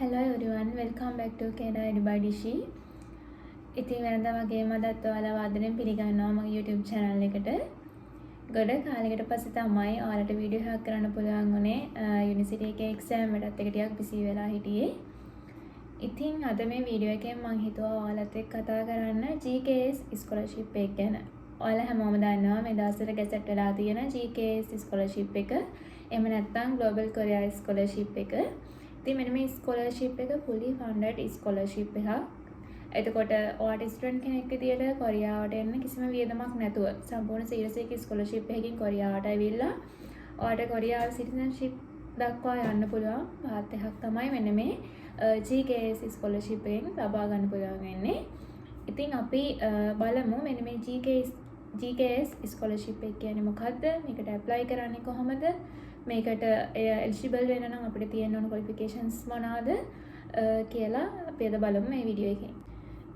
Hello everyone, welcome back to Keda Everybody She. ඉතින් වෙනදා වගේම අදත් ඔයාලා වාදනයෙන් පිළිගන්නවා මගේ YouTube channel එකට. ගොඩ කාලයකට පස්සේ තමයි ඔයාලට වීඩියෝ එකක් කරන්න පුළුවන් වුණේ යුනිවර්සිටි එකේ එක්සෑම් එකටත් එක ටිකක් බිසි වෙලා හිටියේ. ඉතින් අද මේ වීඩියෝ එකෙන් මම හිතුවා ඔයාලත් එක්ක කතා කරන්න GKS scholarship එක ගැන. ඔයාලා හැමෝම දන්නවා මේ දවස්වල ගැසට් වෙලා තියෙන GKS scholarship එක. එහෙම නැත්නම් Global Korea scholarship එක. ඉතින් මෙන්න මේ ස්කෝලර්ෂිප් එක fully funded ස්කෝලර්ෂිප් එකක්. එතකොට ඔයාට ස්ටුඩන්ට් කෙනෙක් විදියට කොරියාවට එන්න කිසිම වියදමක් නැතුව සම්පූර්ණ සීරියස් එකේ ස්කෝලර්ෂිප් එකකින් කොරියාවට ඇවිල්ලා ඔයාට කොරියාව සිටිසන්ෂිප් දක්වා යන්න පුළුවන් පාත් එකක් තමයි මෙන්න මේ GKS ස්කෝලර්ෂිප් එකෙන් ලබා ගන්න පුළුවන් වෙන්නේ. ඉතින් අපි බලමු මෙන්න මේ GKS ස්කෝලර්ෂිප් එක කියන්නේ මොකද්ද? මේකට ඇප්ලයි කරන්නේ කොහොමද? මේකට එලිජිබල් වෙන්න නම් අපිට තියෙන්න ඕන ක්වොලිෆිකේෂන්ස් මොනවාද කියලා අපි අද බලමු මේ වීඩියෝ එකෙන්.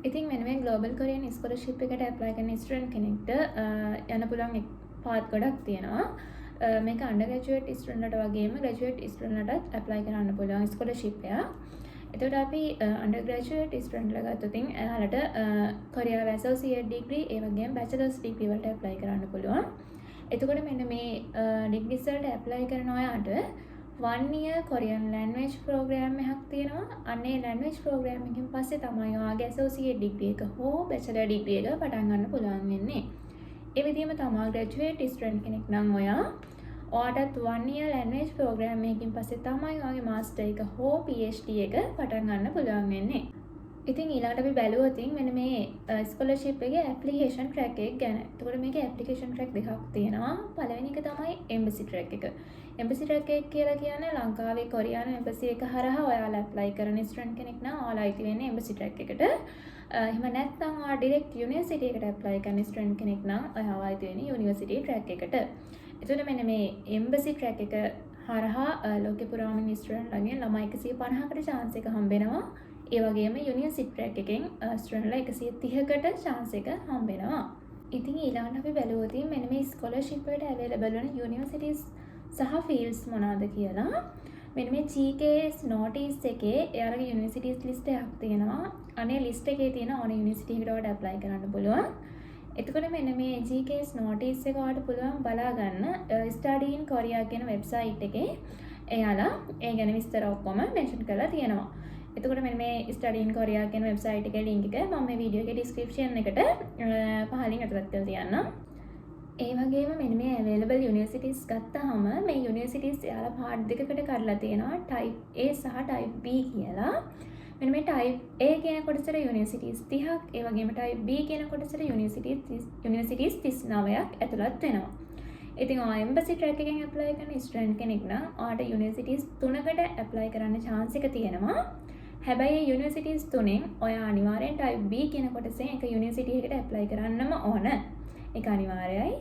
ඉතින් මෙන්න මේ ග්ලෝබල් කොරියන් ස්කෝලර්ෂිප් එකට ඇප්ලයි කරන ස්ටුඩන්ට් කෙනෙක්ට යන්න පුළුවන් පාත් ගොඩක් තියෙනවා. මේක අන්ඩර්ග්‍රැජුවේට් ස්ටුඩන්ට්ලට වගේම ග්‍රැජුවේට් ස්ටුඩන්ට්ලටත් ඇප්ලයි කරන්න පුළුවන් ස්කෝලර්ෂිප් එක. එතකොට අපි අන්ඩර්ග්‍රැජුවේට් ස්ටුඩන්ට්ලා ගත්තොත් එයාලට කොරියාවේ ඇසෝසියේට් ඩිග්‍රී ඒ වගේම බැචලර්ස් ඩිග්‍රී වලට ඇප්ලයි කරන්න පුළුවන්. එතකොට මෙන්න මේ ඩිග්‍රීස් වලට ඇප්ලයි කරන ඔයාට 1 year Korean language program එකක් තියෙනවා. අනේ language program එකකින් පස්සේ තමයි ඔයාගේ associate degree එක හෝ bachelor degree එක පටන් ගන්න පුළුවන් වෙන්නේ. ඒ විදිහම තමයි graduate student කෙනෙක් නම් ඔයාටත් 1 year language program එකකින් පස්සේ තමයි ඔයාගේ master එක හෝ PhD එක පටන් ගන්න පුළුවන් වෙන්නේ. ඉතින් ඊළඟට අපි බැලුවොත් මෙන්න මේ ස්කෝලර්ෂිප් එකේ ඇප්ලිකේෂන් ට්‍රැක් එක ගැන. එතකොට මේකේ ඇප්ලිකේෂන් ට්‍රැක් දෙකක් තියෙනවා. පළවෙනි එක තමයි එම්බසි ට්‍රැක් එක. එම්බසි ට්‍රැක් එක කියලා කියන්නේ ලංකාවේ කොරියානු එම්බසි එක හරහා ඔයාලා ඇප්ලයි කරන ස්ටුඩන්ට් කෙනෙක් නම් ඔයාලා අයිති වෙන්නේ එම්බසි ට්‍රැක් එකට. එහෙම නැත්නම් ඔයා ඩිරෙක්ට් යුනිවර්සිටි එකට ඇප්ලයි කරන ස්ටුඩන්ට් කෙනෙක් නම් ඔයාලා අයිති වෙන්නේ යුනිවර්සිටි ට්‍රැක් එකට. එතකොට මෙන්න මේ එම්බසි ට්‍රැක් එක හරහා ලෝකේ පුරාම ඉන්න ස්ටුඩන්ට්ලාගෙන් ළමයි 150කට chance එක හම්බ වෙනවා. ඒ වගේම යුනිවර්සිටි ට්‍රැක් එකෙන් ස්ටුඩන්ට්ලා 130කට chance එක හම්බ වෙනවා. ඉතින් ඊළඟට අපි බැලුවොත් මෙන්න මේ ස්කෝලර්ෂිප් එකට available වෙන යුනිවර්සිටිස් සහ ෆීල්ඩ්ස් මොනවාද කියලා. මෙන්න මේ GKS notice එකේ එයාලගේ යුනිවර්සිටිස් ලිස්ට් එකක් තියෙනවා. අනේ ලිස්ට් එකේ තියෙන ඕන යුනිවර්සිටි එකකට ඔයාලට ඇප්ලයි කරන්න පුළුවන්. එතකොට මෙන්න මේ GKS notice එක ඔයාලට පුළුවන් බලා ගන්න study in Korea කියන වෙබ්සයිට් එකේ එයාලා ඒ ගැන විස්තර ඔක්කොම මෙන්ෂන් කරලා තියෙනවා. එතකොට මෙන්න මේ study in Korea කියන වෙබ්සයිට් එකේ link එක මම මේ වීඩියෝ එකේ description එකට පහලින් අතලත් කරලා තියන්නම්. ඒ වගේම මෙන්න මේ available universities ගත්තාම මේ universities එයාලා part දෙකකට කඩලා තියෙනවා type A සහ type B කියලා. මෙන්න මේ type A කියන කොටසට universities 30ක් ඒ වගේම type B කියන කොටසට universities 39ක් ඇතුළත් වෙනවා. ඉතින් ඔයා embassy track එකෙන් apply කරන student කෙනෙක් නම් ඔයාට universities 3කට apply කරන්න chance එක තියෙනවා. හැබැයි යුනිවර්සිටිස් තුනෙන් ඔයා අනිවාර්යෙන් type B කියන කොටසෙන් එක යුනිවර්සිටි එකකට ඇප්ලයි කරන්නම ඕන. ඒක අනිවාර්යයි.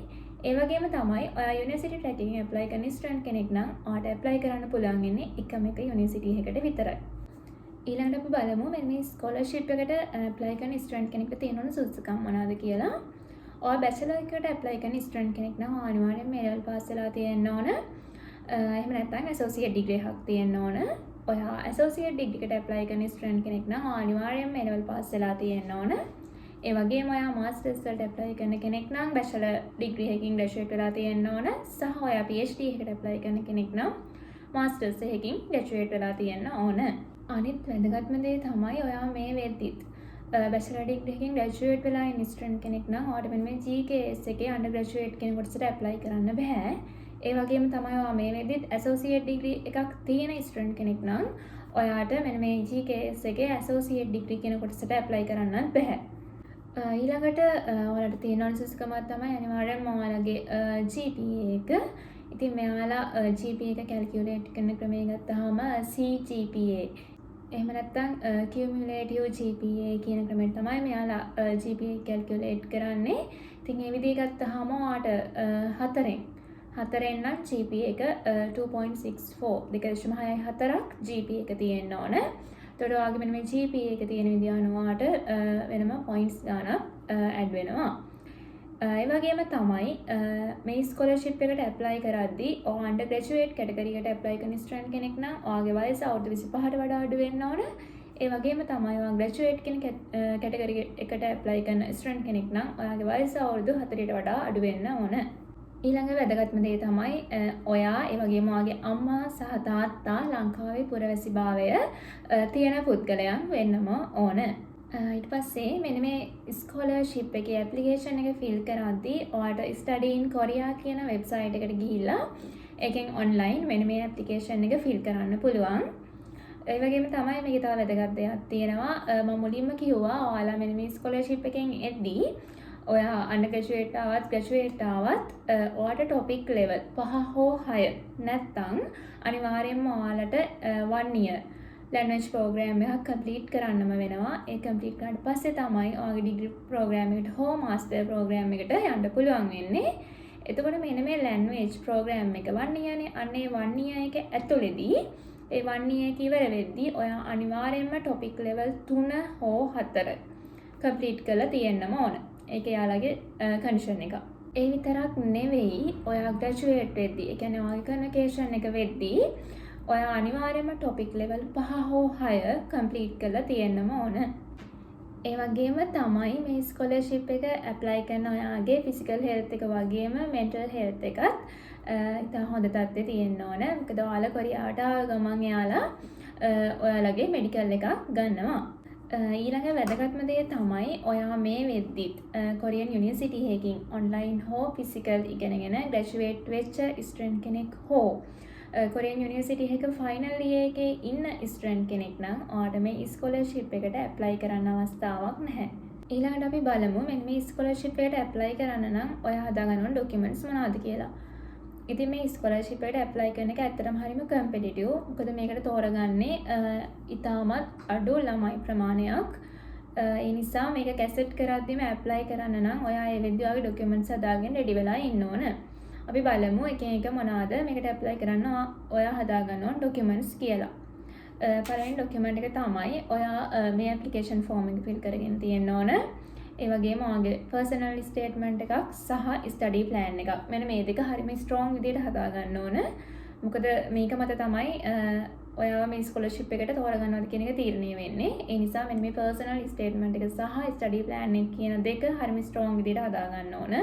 ඒ වගේම තමයි ඔයා යුනිවර්සිටි ට්‍රැක් එකකින් ඇප්ලයි කරන ස්ටුඩන්ට් කෙනෙක් නම් ඔයාට ඇප්ලයි කරන්න පුළුවන් ඉන්නේ එකම එක යුනිවර්සිටි එකකට විතරයි. ඊළඟට අපි බලමු මේ ස්කෝලර්ෂිප් එකට ඇප්ලයි කරන ස්ටුඩන්ට් කෙනෙක්ට තියෙන ඕන සුදුසුකම් මොනවාද කියලා. ඔයා බැචලර් එකකට ඇප්ලයි කරන ස්ටුඩන්ට් කෙනෙක් නම් ඔයා අනිවාර්යෙන් මේ ලෙවල් පාස් වෙලා තියෙන්න ඕන. එහෙම නැත්නම් ඇසෝසියේට් ඩිග්‍රී එකක් තියෙන්න ඕන. ඔයා ඇසෝසියේට් ඩිග්‍රී එකට ඇප්ලයි කරන ස්ටුඩන්ට් කෙනෙක් නම් අනිවාර්යයෙන්ම මේ ලෙවල් පාස් වෙලා තියෙන්න ඕන. ඒ වගේම ඔයා මාස්ටර්ස් වලට ඇප්ලයි කරන කෙනෙක් නම් බැචලර් ඩිග්‍රී එකකින් ග්‍රැජුවේට් වෙලා තියෙන්න ඕන. සහ ඔයා PhD එකකට ඇප්ලයි කරන කෙනෙක් නම් මාස්ටර්ස් එකකින් ග්‍රැජුවේට් වෙලා තියෙන්න ඕන. අනිත් වැදගත්ම දේ තමයි ඔයා මේ වෙද්දිත් බැචලර් ඩිග්‍රී එකකින් ග්‍රැජුවේට් වෙලා ඉන්න ස්ටුඩන්ට් කෙනෙක් නම් ඔයාට මෙන්න මේ GKS එකේ අන්ඩර්ග්‍රැජුවේට් කියන කොටසට ඇප්ලයි කරන්න බෑ. ඒ වගේම තමයි ඔයා මේ වෙද්දිත් ඇසෝසියේට් ඩිග්‍රී එකක් තියෙන ස්ටුඩන්ට් කෙනෙක් නම් ඔයාට මෙන්න මේ GKS එකේ ඇසෝසියේට් ඩිග්‍රී කියන කොටසට ඇප්ලයි කරන්නත් බෑ. ඊළඟට ඔයාලට තියෙන සුදුසුකමක් තමයි අනිවාර්යෙන්ම ඔයාලගේ GPA එක. ඉතින් මෙයාලා GPA එක කැල්කියුලේට් කරන ක්‍රමය ගත්තාම CGPA එහෙම නැත්නම් cumulative GPA කියන ක්‍රමයෙන් තමයි මෙයාලා GPA කැල්කියුලේට් කරන්නේ. ඉතින් මේ විදිහ ගත්තාම ඔයාට හතරෙන් නම් GPA එක 2.64 2.64ක් GPA එක තියෙන්න ඕන. එතකොට ඔයාගේ මෙන්න මේ GPA එක තියෙන විදිහ අනුව ඔයාට වෙනම points ගානක් add වෙනවා. ඒ වගේම තමයි මේ ස්කෝලර්ෂිප් එකට ඇප්ලයි කරද්දී ඔයා අන්ඩර් ග්‍රැජුවේට් කැටගරි එකට ඇප්ලයි කරන ස්ටුඩන්ට් කෙනෙක් නම් ඔයාගේ වයස අවුරුදු 25ට වඩා අඩු වෙන්න ඕන. ඒ වගේම තමයි ඔයා ග්‍රැජුවේට් කෙනෙක් කැටගරි එකට ඇප්ලයි කරන ස්ටුඩන්ට් කෙනෙක් නම් ඔයාගේ වයස අවුරුදු 40ට වඩා අඩු වෙන්න ඕන. ඊළඟ වැදගත්ම දේ තමයි ඔයා ඒ වගේම ඔයාගේ අම්මා සහ තාත්තා ලංකාවේ පුරවැසිභාවය තියෙන පුද්ගලයන් වෙන්නම ඕන. ඊට පස්සේ මෙන්න මේ ස්කෝලර්ෂිප් එකේ ඇප්ලිකේෂන් එක ෆිල් කරද්දී ඔයාට ස්ටඩි ඉන් කොරියා කියන වෙබ්සයිට් එකට ගිහිල්ලා ඒකෙන් ඔන්ලයින් මෙන්න මේ ඇප්ලිකේෂන් එක ෆිල් කරන්න පුළුවන්. ඒ වගේම තමයි මේකේ තව වැදගත් දෙයක් තියෙනවා. මම මුලින්ම කිව්වා ඔයාලා මෙන්න මේ ස්කෝලර්ෂිප් එකෙන් එද්දී ඔයා අන්ඩර් ග්‍රැජුවේට් ආවත් ග්‍රැජුවේට් ආවත් ඔයාට ටොපික් ලෙවල් 5 හෝ 6 නැත්නම් අනිවාර්යයෙන්ම ඔයාලට 1 year ලැන්ග්වේජ් ප්‍රෝග්‍රෑම් එකක් කම්ප්ලීට් කරන්නම වෙනවා. ඒ කම්ප්ලීට් කරාට පස්සේ තමයි ඔයාගේ ඩිග්‍රී ප්‍රෝග්‍රෑම් එකට හෝ මාස්ටර් ප්‍රෝග්‍රෑම් එකට යන්න පුළුවන් වෙන්නේ. එතකොට මෙන්න මේ ලැන්ග්වේජ් ප්‍රෝග්‍රෑම් එක 1 year නේ. අන්න ඒ 1 year එක ඇතුළේදී ඒ 1 year එක ඉවර වෙද්දී ඔයා අනිවාර්යයෙන්ම ටොපික් ලෙවල් 3 හෝ 4 කම්ප්ලීට් කරලා තියෙන්නම ඕන. ඒක යාලගේ කන්ඩිෂන් එක. ඒ විතරක් නෙවෙයි ඔයා ග්‍රැජුවේට් වෙද්දී, ඒ කියන්නේ ඔයාගේ කන්වර්කේෂන් එක වෙද්දී ඔයා අනිවාර්යයෙන්ම ටොපික් ලෙවල් 5 හෝ 6 කම්ප්ලීට් කරලා තියෙන්නම ඕන. ඒ වගේම තමයි මේ ස්කෝලර්ෂිප් එක ඇප්ලයි කරන ඔයාගේ ෆිසිකල් හෙල්ත් එක වගේම මෙන්ටල් හෙල්ත් එකත් ඉතින් හොඳ තත්ත්වයේ තියෙන්න ඕන. මොකද ඔයාලා කොරියාවට ආව ගමන් එයාලා ඔයාලගේ මෙඩිකල් එකක් ගන්නවා. ඊළඟ වැදගත්ම දේ තමයි ඔයා මේ වෙද්දිත් කොරියන් යුනිවර්සිටි එකකින් ඔන්ලයින් හෝ ෆිසිකල් ඉගෙනගෙන ග්‍රැජුවේට් වෙච්ච ස්ටුඩන්ට් කෙනෙක් හෝ කොරියන් යුනිවර්සිටි එක ෆයිනල් ඉයර් එකේ ඉන්න ස්ටුඩන්ට් කෙනෙක් නම් ඔයාට මේ ස්කෝලර්ෂිප් එකට ඇප්ලයි කරන්න අවස්ථාවක් නැහැ. ඊළඟට අපි බලමු මෙන්න මේ ස්කෝලර්ෂිප් එකට ඇප්ලයි කරන්න නම් ඔයා හදාගන්න ඕන ඩොකියුමන්ට්ස් මොනවද කියලා. ඉතින් මේ ස්කෝලර්ෂිප් එකට ඇප්ලයි කරන එක ඇත්තටම හරිම කම්පිටිටිව්. මොකද මේකට තෝරගන්නේ ඉතාමත් අඩු ළමයි ප්‍රමාණයක්. ඒ නිසා මේක කැසට් කරද්දිම ඇප්ලයි කරන්න නම් ඔයා ඒ වෙද්දී ඔයාගේ ඩොකියුමන්ට්ස් හදාගෙන රෙඩි වෙලා ඉන්න ඕන. අපි බලමු එක එක මොනවාද මේකට ඇප්ලයි කරන්න ඔයා හදාගන්න ඕන ඩොකියුමන්ට්ස් කියලා. පළවෙනි ඩොකියුමන්ට් එක තමයි ඔයා මේ ඇප්ලිකේෂන් ෆෝම් එක ෆිල් කරගෙන තියෙන්න ඕන. ඒ වගේම ඔයාගේ පර්සනල් ස්ටේට්මන්ට් එකක් සහ ස්ටඩි ප්ලෑන් එකක්. මෙන්න මේ දෙක හරිම ස්ට්‍රෝං විදිහට හදාගන්න ඕන. මොකද මේක මත තමයි ඔයා මේ ස්කෝලර්ෂිප් එකට තෝරගන්නවද කියන එක තීරණය වෙන්නේ. ඒ නිසා මෙන්න මේ පර්සනල් ස්ටේට්මන්ට් එක සහ ස්ටඩි ප්ලෑන් එක කියන දෙක හරිම ස්ට්‍රෝං විදිහට හදාගන්න ඕන.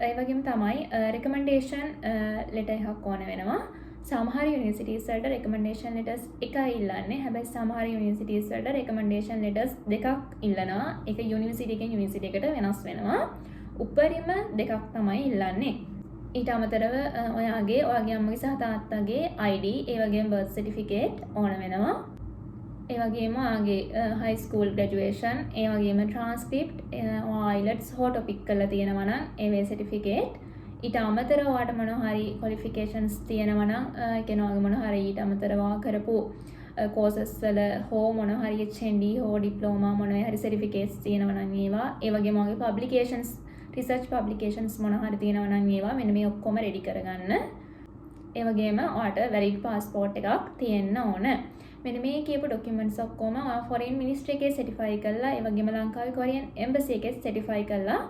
ඒ වගේම තමයි රෙකමෙන්ඩේෂන් ලෙටර් එකක් ඕන වෙනවා. සමහර යුනිවර්සිටිස් වලට රෙකමෙන්ඩේෂන් ලෙටර්ස් එකයි ඉල්ලන්නේ. හැබැයි සමහර යුනිවර්සිටිස් වලට රෙකමෙන්ඩේෂන් ලෙටර්ස් දෙකක් ඉල්ලනවා. ඒක යුනිවර්සිටි එකෙන් යුනිවර්සිටි එකට වෙනස් වෙනවා. උපරිම දෙකක් තමයි ඉල්ලන්නේ. ඊට අමතරව ඔයාගේ අම්මගේ සහ තාත්තගේ ID, ඒ වගේම බර්ත් සර්ටිෆිකේට් ඕන වෙනවා. ඒ වගේම ඔයාගේ හයි ස්කූල් ග්‍රැජුවේෂන්, ඒ වගේම ට්‍රාන්ස්ක්‍රිප්ට්, IELTS හෝ ටොපික් කරලා තියෙනවා නම් ඒ සර්ටිෆිකේට්. ඊට අමතරව ඔයාට මොනවා හරි ක්වොලිෆිකේෂන්ස් තියෙනවා නම් ඒ කියන්නේ ඔයාගේ මොනවා හරි ඊට අමතරව කරපු කෝසස් වල හෝ මොනවා හරි HND හෝ ඩිප්ලෝමා මොනවා හරි සර්ටිෆිකේට්ස් තියෙනවා නම් ඒවා, ඒ වගේම ඔයාගේ පබ්ලිකේෂන්ස්, රිසර්ච් පබ්ලිකේෂන්ස් මොනවා හරි තියෙනවා නම් ඒවා මෙන්න මේ ඔක්කොම රෙඩි කරගන්න. ඒ වගේම ඔයාට වැලිඩ් පාස්පෝර්ට් එකක් තියෙන්න ඕන. මෙන්න මේ කියපු ඩොකියුමන්ට්ස් ඔක්කොම ඔයා ෆොරින් මිනිස්ට්‍රි එකේ සර්ටිෆයි කරලා, ඒ වගේම ලංකාවේ කොරියන් එම්බසි එකේ සර්ටිෆයි කරලා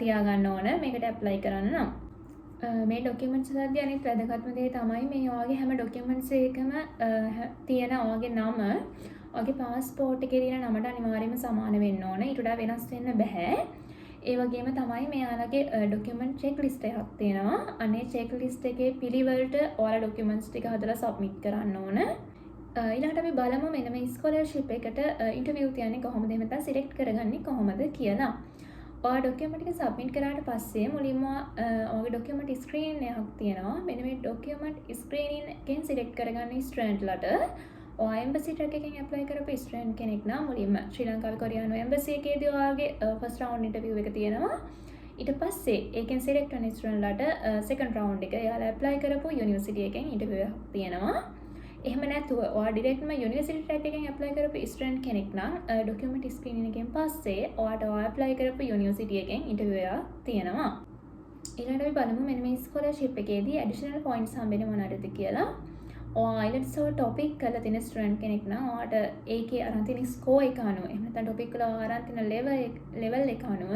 තියාගන්න ඕන මේකට ඇප්ලයි කරන්න නම්. මේ ඩොකියුමන්ට්ස් හදද්දී අනිත් වැදගත්ම දේ තමයි මේ ඔයාගේ හැම ඩොකියුමන්ට්ස් එකම තියෙන ඔයාගේ නම ඔයාගේ පාස්පෝර්ට් එකේ තියෙන නමට අනිවාර්යයෙන්ම සමාන වෙන්න ඕන. ඊට වඩා වෙනස් වෙන්න බෑ. ඒ වගේම තමයි මෙයාලගේ ඩොකියුමන්ට් චෙක් ලිස්ට් එකක් තියෙනවා. අනේ චෙක් ලිස්ට් එකේ පිළිවෙලට ඔයාලා ඩොකියුමන්ට්ස් ටික හදලා සබ්මිට් කරන්න ඕන. ඊළඟට අපි බලමු මෙන්න මේ ස්කෝලර්ෂිප් එකට ඉන්ටර්විව් තියන්නේ කොහොමද, එහෙම නැත්නම් සිලෙක්ට් කරගන්නේ කොහොමද කියලා. ඔයා ඩොකියුමන්ට් එක සබ්මිට් කරාට පස්සේ මුලින්ම ඔයාගේ ඩොකියුමන්ට් ස්ක්‍රීනින් එකක් තියෙනවා. මෙන්න මේ ඩොකියුමන්ට් ස්ක්‍රීනින් එකෙන් සිලෙක්ට් කරගන්න ස්ටුඩන්ට්ලට ඔයා එම්බසි ට්‍රැක් එකෙන් ඇප්ලයි කරපු ස්ටුඩන්ට් කෙනෙක් නම් මුලින්ම ශ්‍රී ලංකාවේ කොරියානු එම්බසි එකේදී ඔයාගේ ෆස්ට් රවුන්ඩ් ඉන්ටර්විව් එක තියෙනවා. ඊට පස්සේ ඒකෙන් සිලෙක්ට් වෙන ස්ටුඩන්ට්ලට සෙකන්ඩ් රවුන්ඩ් එක එයාලා ඇප්ලයි කරපු යුනිවර්සිටි එකෙන් ඉන්ටර්විව් එකක් තියෙනවා. එහෙම නැතුව ඔයා ඩිරෙක්ට්ම යුනිවර්සිටි ට්‍රැක් එකෙන් ඇප්ලයි කරපු ස්ටුඩන්ට් කෙනෙක් නම් ඩොකියුමන්ට් ස්ක්‍රීනින් එකෙන් පස්සේ ඔයාට ඔයා ඇප්ලයි කරපු යුනිවර්සිටි එකෙන් ඉන්ටර්විව් එකක් තියෙනවා. ඊළඟට අපි බලමු මෙන්න මේ ස්කෝලර්ෂිප් එකේදී ඇඩිෂනල් පොයින්ට්ස් හම්බෙන්නේ මොනවද කියලා. ඔයා IELTS වල ටොපික් කරලා තියෙන ස්ටුඩන්ට් කෙනෙක් නම් ඔයාට ඒකේ අරන් තියෙන ස්කෝර් එක අනුව එහෙම නැත්නම් ටොපික් වල අරන් තියෙන ලෙවල් එක අනුව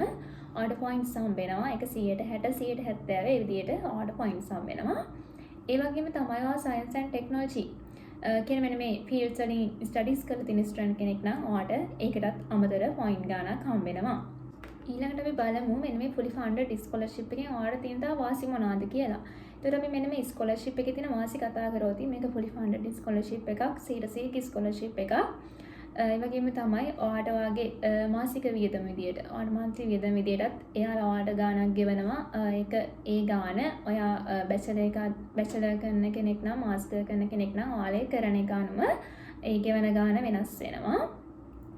ඔයාලට points හම්බ වෙනවා. ඒක 160 170 ඒ විදිහට ඔයාලට points හම්බ වෙනවා. ඒ වගේම තමයි ඔයා science and technology කියන මෙන්න මේ fields වලින් studies කරලා තියෙන student කෙනෙක් නම් ඔයාලට ඒකටත් අමතර point ගාණක් හම්බ වෙනවා. ඊළඟට අපි බලමු මෙන්න මේ fully funded scholarship එකෙන් ඔයාලට තියෙන තව වාසි මොනවාද කියලා. එතකොට අපි මෙන්න මේ scholarship එකේ තියෙන වාසි කතා කරොත් මේක fully funded scholarship එකක්, 100% scholarship එකක්. ඒ වගේම තමයි ඔයාලට වාගේ මාසික වියදම විදියට, ඔයාලට monthly වියදම විදියටත් එයාලා ඔයාලට ගාණක් ගෙවනවා. ඒක ඒ ගාණ ඔයා බැචලර් කරන කෙනෙක් නම්, මාස්ටර් කරන කෙනෙක් නම් ඔයාලේ කරන එක අනුව ඒ ගෙවන ගාණ වෙනස් වෙනවා.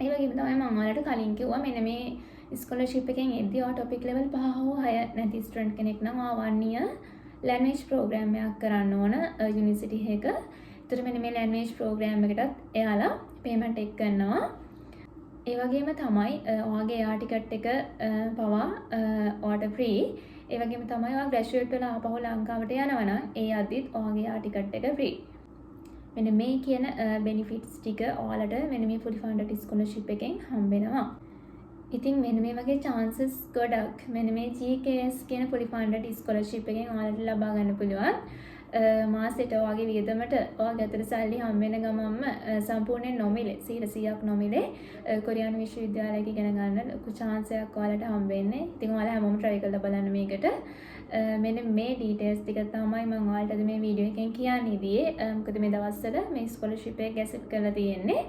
ඒ වගේම තමයි මම ඔයාලට කලින් කිව්වා මෙන්න මේ ස්කෝලර්ෂිප් එකෙන් එද්දී ඔයා ටොපික් ලෙවල් 5 හෝ 6 නැති ස්ටුඩන්ට් කෙනෙක් නම් ඔයා 1 year ලැන්ග්වේජ් ප්‍රෝග්‍රෑම් එකක් කරන්න ඕන යුනිවර්සිටි එකක. ඒතර මෙන්න මේ ලැන්ග්වේජ් ප්‍රෝග්‍රෑම් එකටත් එයාලා පේමන්ට් එක කරනවා. ඒ වගේම තමයි ඔයාගේ එයා ටිකට් එක පවා ඔයාට ෆ්‍රී. ඒ වගේම තමයි ඔයා ග්‍රැජුවේට් වෙලා ආපහු ලංකාවට යනවා නම් ඒ අද්දිත් ඔයාගේ එයා ටිකට් එක ෆ්‍රී. මෙන්න මේ කියන බෙනිෆිට්ස් ටික ඔයාලට මෙන්න මේ fully funded scholarship එකෙන් හම්බ වෙනවා. ඉතින් මෙන්න මේ වගේ chances ගොඩක් මෙන්න මේ GKS කියන fully funded scholarship එකෙන් ඔයාලට ලබා ගන්න පුළුවන්. මාසෙට ඔයාගේ වියදමට ඔයාගේ අතට සල්ලි හම්බ වෙන ගමන්ම සම්පූර්ණයෙන් නොමිලේ 100%ක් නොමිලේ කොරියානු විශ්වවිද්‍යාලයක ඉගෙන ගන්න ලොකු chance එකක් ඔයාලට හම්බ වෙන්නේ. ඉතින් ඔයාලා හැමෝම try කරලා බලන්න මේකට. මෙන්න මේ details ටික තමයි මම ඔයාලට අද මේ වීඩියෝ එකෙන් කියන්න ඉදියේ. මොකද මේ දවස්වල මේ scholarship එක ගැසට් කරලා තියෙන්නේ.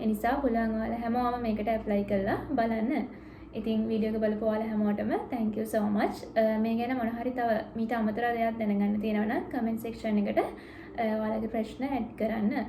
ඒ නිසා පුළුවන් ඔයාලා හැමෝම මේකට apply කරලා බලන්න. ඉතින් වීඩියෝ එක බලපු ඔයාලා හැමෝටම thank you so much. මේ ගැන මොන හරි තව මීට අමතර දෙයක් දැනගන්න තියෙනවා නම් comment section එකට ඔයාලගේ ප්‍රශ්න add කරන්න.